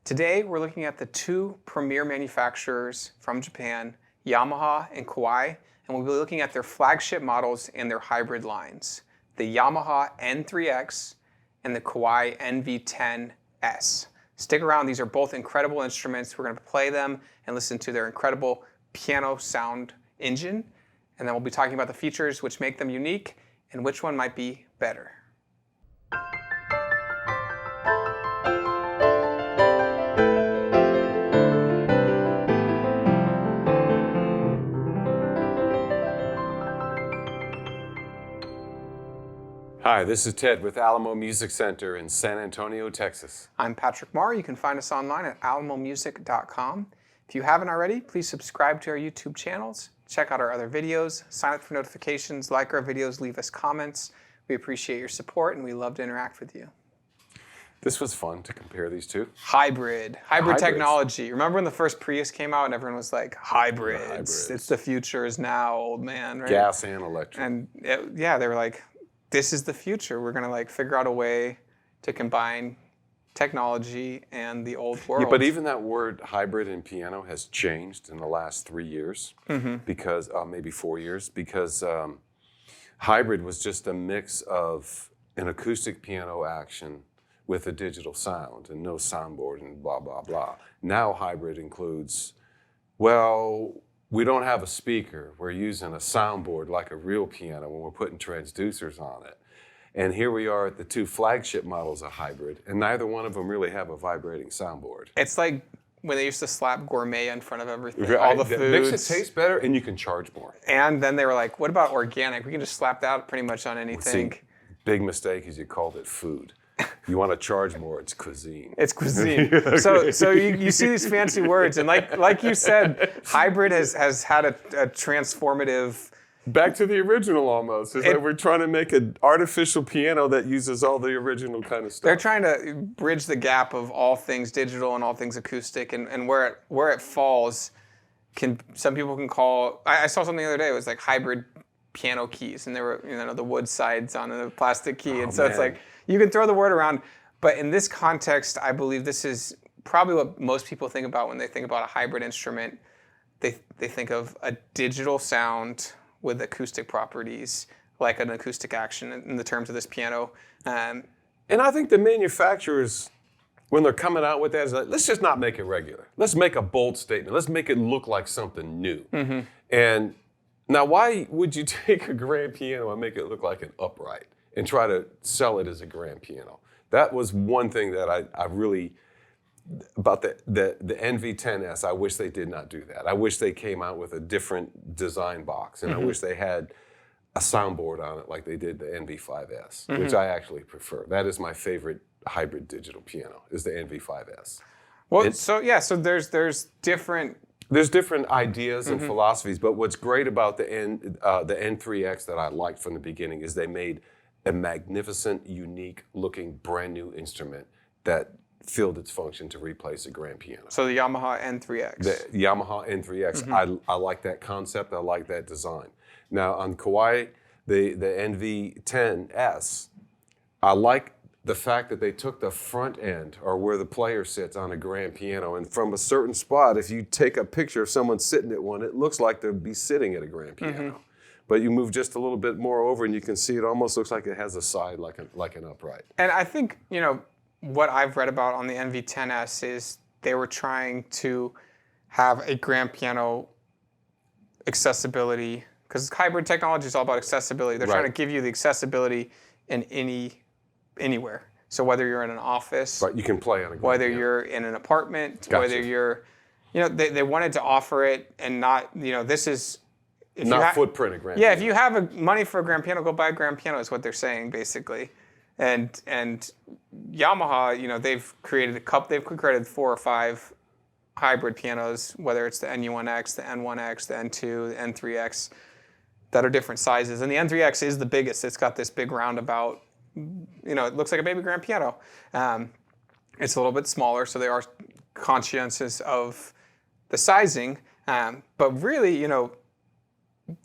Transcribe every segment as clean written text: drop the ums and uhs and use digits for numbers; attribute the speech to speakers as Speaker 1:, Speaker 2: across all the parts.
Speaker 1: Today, we're looking at the two premier manufacturers from Japan, Yamaha and Kawai, and we'll be looking at their flagship models and their hybrid lines, the Yamaha N3X and the Kawai NV10S. Stick around, these are both incredible instruments. We're going to play them and listen to their incredible piano sound engine, and then we'll be talking about the features which make them unique and which one might be better.
Speaker 2: Hi, this is Ted with Alamo Music Center in San Antonio, Texas.
Speaker 1: I'm Patrick Marr. You can find us online at alamomusic.com. If you haven't already, please subscribe to our YouTube channels, check out our other videos, sign up for notifications, like our videos, leave us comments. We appreciate your support and we love to interact with you.
Speaker 2: This was fun to compare these two.
Speaker 1: Hybrid technology. Remember when the first Prius came out and everyone was like, hybrids. It's the future is now, old man, right?
Speaker 2: Gas and electric.
Speaker 1: And yeah, they were like, this is the future. We're going to like figure out a way to combine technology and the old world.
Speaker 2: Yeah, but even that word hybrid in piano has changed in the last 3 years, because maybe 4 years, because hybrid was just a mix of an acoustic piano action with a digital sound and no soundboard and blah, blah, blah. Now hybrid includes, well, we don't have a speaker. We're using a soundboard like a real piano when we're putting transducers on it. And here we are at the two flagship models of hybrid, and neither one of them really have a vibrating soundboard.
Speaker 1: It's like when they used to slap gourmet in front of everything, all the foods.
Speaker 2: It makes it taste better, and you can charge more.
Speaker 1: And then they were like, what about organic? We can just slap that pretty much on anything.
Speaker 2: See, big mistake is you called it food. You want to charge more, it's cuisine.
Speaker 1: It's cuisine. So you see these fancy words, and like you said, hybrid has had a transformative...
Speaker 2: Back to the original almost. It's like we're trying to make an artificial piano that uses all the original kind of stuff.
Speaker 1: They're trying to bridge the gap of all things digital and all things acoustic, and where it falls, some people can call... I saw something the other day, it was like hybrid piano keys, and there were the wood sides on a plastic key, and so it's like, you can throw the word around, but in this context, I believe this is probably what most people think about when they think about a hybrid instrument. They think of a digital sound with acoustic properties, like an acoustic action in the terms of this piano.
Speaker 2: And I think the manufacturers, when they're coming out with that, is like, let's just not make it regular. Let's make a bold statement. Let's make it look like something new. And now, why would you take a grand piano and make it look like an upright and try to sell it as a grand piano? That was one thing that I really, about the NV10S, I wish they did not do that. I wish they came out with a different design box, and I wish they had a soundboard on it like they did the NV5S, which I actually prefer. That is my favorite hybrid digital piano, is the NV5S.
Speaker 1: Well, so there's different...
Speaker 2: There's different ideas and philosophies, but what's great about the N3X that I liked from the beginning is they made a magnificent, unique looking, brand new instrument that filled its function to replace a grand piano.
Speaker 1: So the Yamaha N3X.
Speaker 2: The Yamaha N3X, I like that concept, I like that design. Now on Kawai, the NV10S, I like the fact that they took the front end, or where the player sits on a grand piano, and from a certain spot, if you take a picture of someone sitting at one, it looks like they'd be sitting at a grand piano. But you move just a little bit more over and you can see it almost looks like it has a side like an upright.
Speaker 1: And I think, what I've read about on the NV10S is they were trying to have a grand piano accessibility, because hybrid technology is all about accessibility. They're trying to give you the accessibility in anywhere. So whether you're in an office,
Speaker 2: you can play on a
Speaker 1: whether you're in an apartment, whether you're, they wanted to offer it and not, this is...
Speaker 2: Not footprint a grand piano.
Speaker 1: Yeah, if you have money for a grand piano, go buy a grand piano is what they're saying, basically. And Yamaha, they've created 4 or 5 hybrid pianos, whether it's the NU1X, the N1X, the N2, the N3X, that are different sizes. And the N3X is the biggest. It's got this big roundabout, it looks like a baby grand piano. It's a little bit smaller, so they are conscientious of the sizing. But really,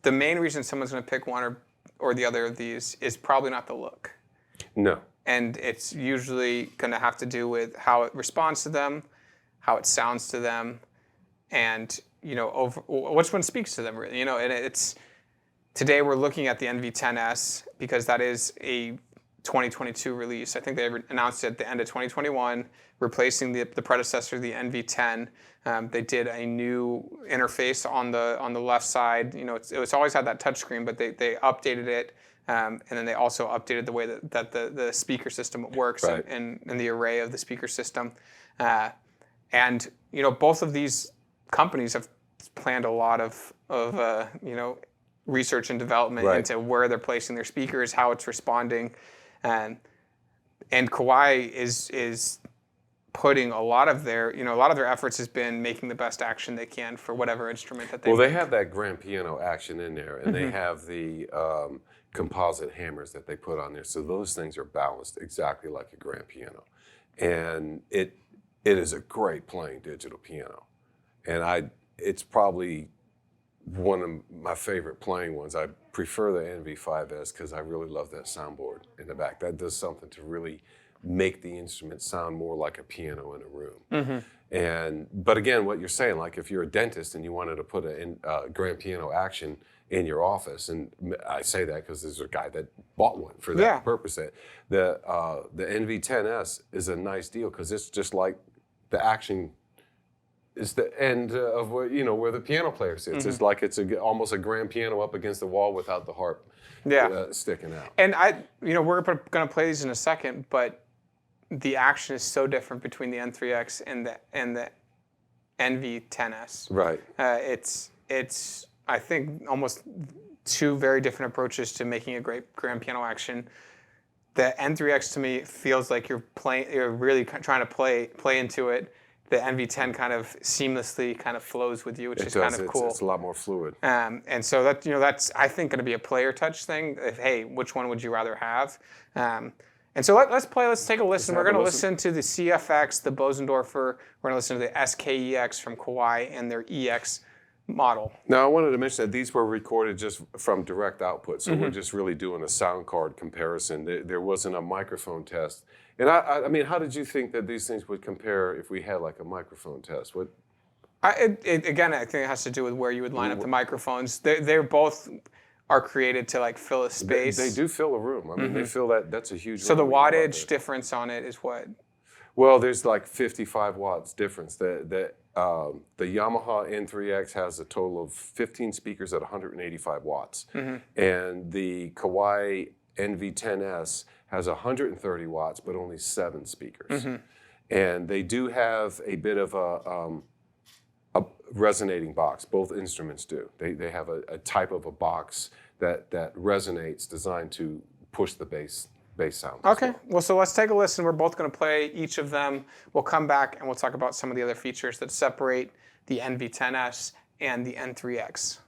Speaker 1: the main reason someone's going to pick one or the other of these is probably not the look.
Speaker 2: No.
Speaker 1: And it's usually going to have to do with how it responds to them, how it sounds to them, and which one speaks to them really. And it's today we're looking at the NV10S because that is a 2022 release. I think they announced it at the end of 2021, replacing the predecessor, the NV10. They did a new interface on the left side. It's always had that touchscreen, but they updated it, and then they also updated the way that the speaker system works,
Speaker 2: right,
Speaker 1: and the array of the speaker system. And both of these companies have planned a lot of research and development
Speaker 2: right,
Speaker 1: into where they're placing their speakers, how it's responding, and Kawai is putting a lot of their efforts has been making the best action they can for whatever instrument that they
Speaker 2: Well,
Speaker 1: make.
Speaker 2: they have that grand piano action in there, and they have the composite hammers that they put on there. So those things are balanced exactly like a grand piano. And it is a great playing digital piano. And it's probably one of my favorite playing ones. I prefer the NV5S because I really love that soundboard in the back. That does something to really make the instrument sound more like a piano in a room. But again, what you're saying, like if you're a dentist and you wanted to put a grand piano action in your office, and I say that because there's a guy that bought one for that purpose. The NV10S is a nice deal because it's just like the action is the end of where the piano player sits. It's like it's almost a grand piano up against the wall without the harp sticking out.
Speaker 1: And we're going to play these in a second, but the action is so different between the N3X and the NV10S.
Speaker 2: Right.
Speaker 1: It's I think almost two very different approaches to making a great grand piano action. The N3X to me feels like you're really trying to play into it. The NV10 kind of seamlessly kind of flows with you, which is kind of cool.
Speaker 2: It's a lot more fluid.
Speaker 1: And so that's I think going to be a player touch thing. Hey, which one would you rather have? And so let's take a listen. We're going to listen to the CFX, the Bosendorfer. We're going to listen to the SKEX from Kawai and their EX model.
Speaker 2: Now, I wanted to mention that these were recorded just from direct output, so we're just really doing a sound card comparison. There wasn't a microphone test. And I mean, how did you think that these things would compare if we had like a microphone test?
Speaker 1: Again, I think it has to do with where you would line up the microphones. They're both are created to like fill a space.
Speaker 2: They do fill a room. I mean, they fill that's a huge.
Speaker 1: So the wattage difference on it is what?
Speaker 2: Well, there's like 55 watts difference. The Yamaha N3X has a total of 15 speakers at 185 watts, and the Kawai NV10S has 130 watts, but only 7 speakers. And they do have a bit of a resonating box. Both instruments do. They have a type of a box that resonates, designed to push the bass sound.
Speaker 1: Okay, well, so let's take a listen. We're both going to play each of them. We'll come back and we'll talk about some of the other features that separate the NV10S and the N3X.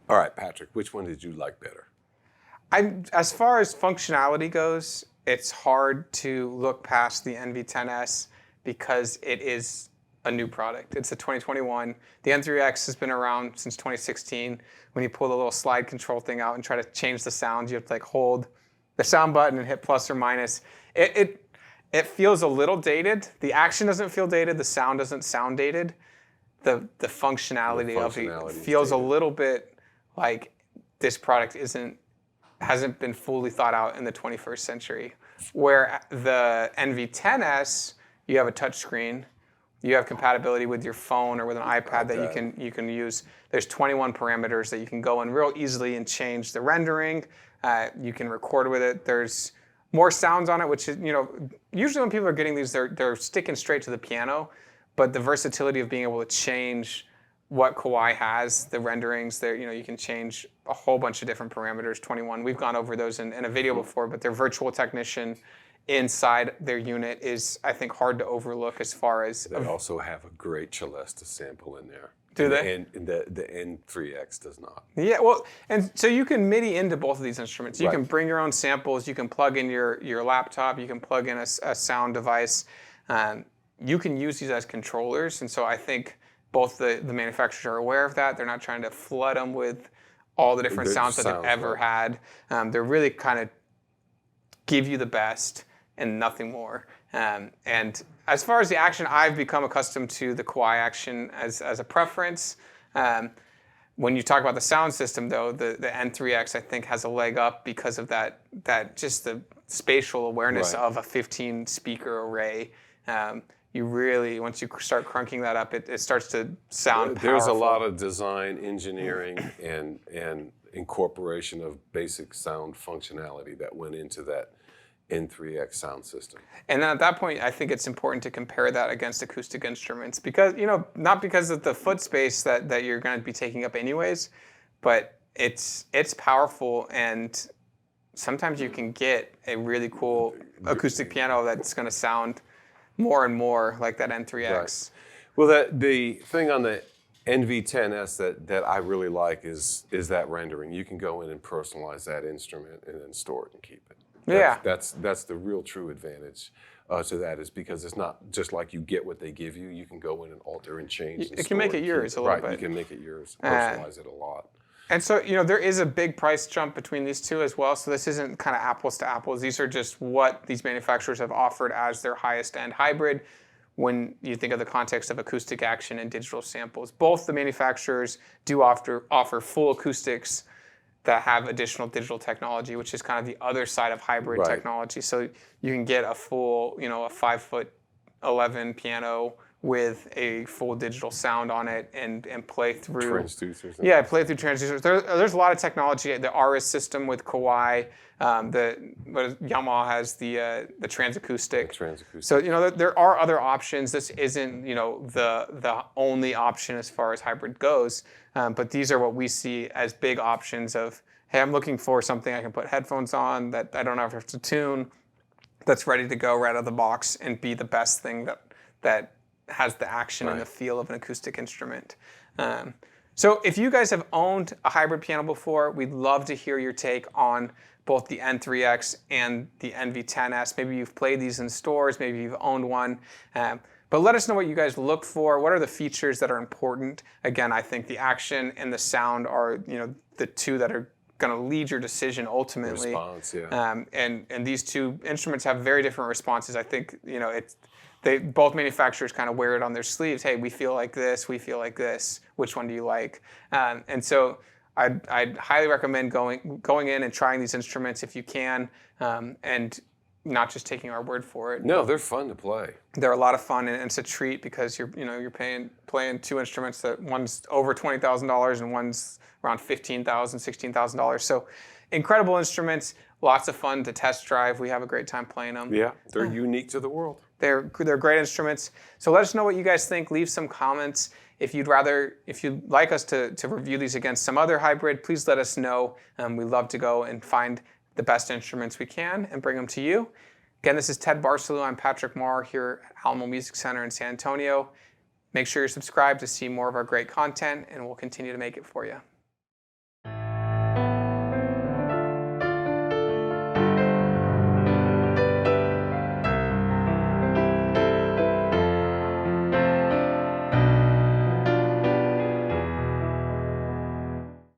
Speaker 2: All right, Patrick, which one did you like better?
Speaker 1: As far as functionality goes, it's hard to look past the NV10S because it is a new product. It's a 2021. The N3X has been around since 2016. When you pull the little slide control thing out and try to change the sound, you have to like hold the sound button and hit plus or minus. It feels a little dated. The action doesn't feel dated. The sound doesn't sound dated. The functionality of it feels a little bit like this product hasn't been fully thought out in the 21st century. Where the NV10S, you have a touch screen, you have compatibility with your phone or with an iPad that you can use. There's 21 parameters that you can go in real easily and change the rendering. You can record with it. There's more sounds on it, which is, usually when people are getting these, they're sticking straight to the piano, but the versatility of being able to change what Kawai has, the renderings, there, you can change a whole bunch of different parameters, 21. We've gone over those in a video before, but their virtual technician inside their unit is, I think, hard to overlook as far as...
Speaker 2: They also have a great Celesta sample in there.
Speaker 1: Do they?
Speaker 2: And the N3X does not.
Speaker 1: Yeah, well, and so you can MIDI into both of these instruments. You can bring your own samples. You can plug in your laptop. You can plug in a sound device. You can use these as controllers. And so I think both the manufacturers are aware of that. They're not trying to flood them with all the different sounds that they've ever had. They're really kind of give you the best and nothing more. And as far as the action, I've become accustomed to the Kawai action as a preference. When you talk about the sound system, though, the N3X I think has a leg up because of that just the spatial awareness of a 15 speaker array. You really, once you start crunking that up, it starts to sound powerful.
Speaker 2: There's a lot of design, engineering, and incorporation of basic sound functionality that went into that N3X sound system.
Speaker 1: And then at that point, I think it's important to compare that against acoustic instruments because, not because of the foot space that you're going to be taking up anyways, but it's powerful, and sometimes you can get a really cool acoustic piano that's going to sound more and more like that N3X.
Speaker 2: Right. Well, the thing on the NV10S that I really like is that rendering. You can go in and personalize that instrument and then store it and keep it. That's the real true advantage to that, is because it's not just like you get what they give you. You can go in and alter and change.
Speaker 1: You can make it yours a little bit.
Speaker 2: Right, you can make it yours, personalize it a lot.
Speaker 1: And so, there is a big price jump between these two as well. So this isn't kind of apples to apples. These are just what these manufacturers have offered as their highest end hybrid when you think of the context of acoustic action and digital samples. Both the manufacturers do offer full acoustics that have additional digital technology, which is kind of the other side of hybrid technology. So you can get a full, a 5'11" piano with a full digital sound on it and play through
Speaker 2: transducers.
Speaker 1: Yeah, play through transducers. There's a lot of technology. The RS system with Kawai, Yamaha has the transacoustic. So there are other options. This isn't the only option as far as hybrid goes. But these are what we see as big options of, hey, I'm looking for something I can put headphones on that I don't have to tune, that's ready to go right out of the box and be the best thing that has the action and the feel of an acoustic instrument. So if you guys have owned a hybrid piano before, we'd love to hear your take on both the N3X and the NV10S. Maybe you've played these in stores, maybe you've owned one. But let us know what you guys look for. What are the features that are important? Again, I think the action and the sound are the two that are going to lead your decision ultimately.
Speaker 2: Response, yeah.
Speaker 1: And these two instruments have very different responses. I think both manufacturers kind of wear it on their sleeves. Hey, we feel like this. We feel like this. Which one do you like? And so I'd highly recommend going in and trying these instruments if you can, and not just taking our word for it.
Speaker 2: No, they're fun to play.
Speaker 1: They're a lot of fun, and it's a treat because you're playing two instruments that one's over $20,000 and one's around $15,000, $16,000. So incredible instruments, lots of fun to test drive. We have a great time playing them.
Speaker 2: Yeah, they're unique to the world.
Speaker 1: They're great instruments. So let us know what you guys think. Leave some comments. If you'd like us to review these against some other hybrid, please let us know. We love to go and find the best instruments we can and bring them to you. Again, this is Ted Barcelou. I'm Patrick Marr here at Alamo Music Center in San Antonio. Make sure you're subscribed to see more of our great content, and we'll continue to make it for you.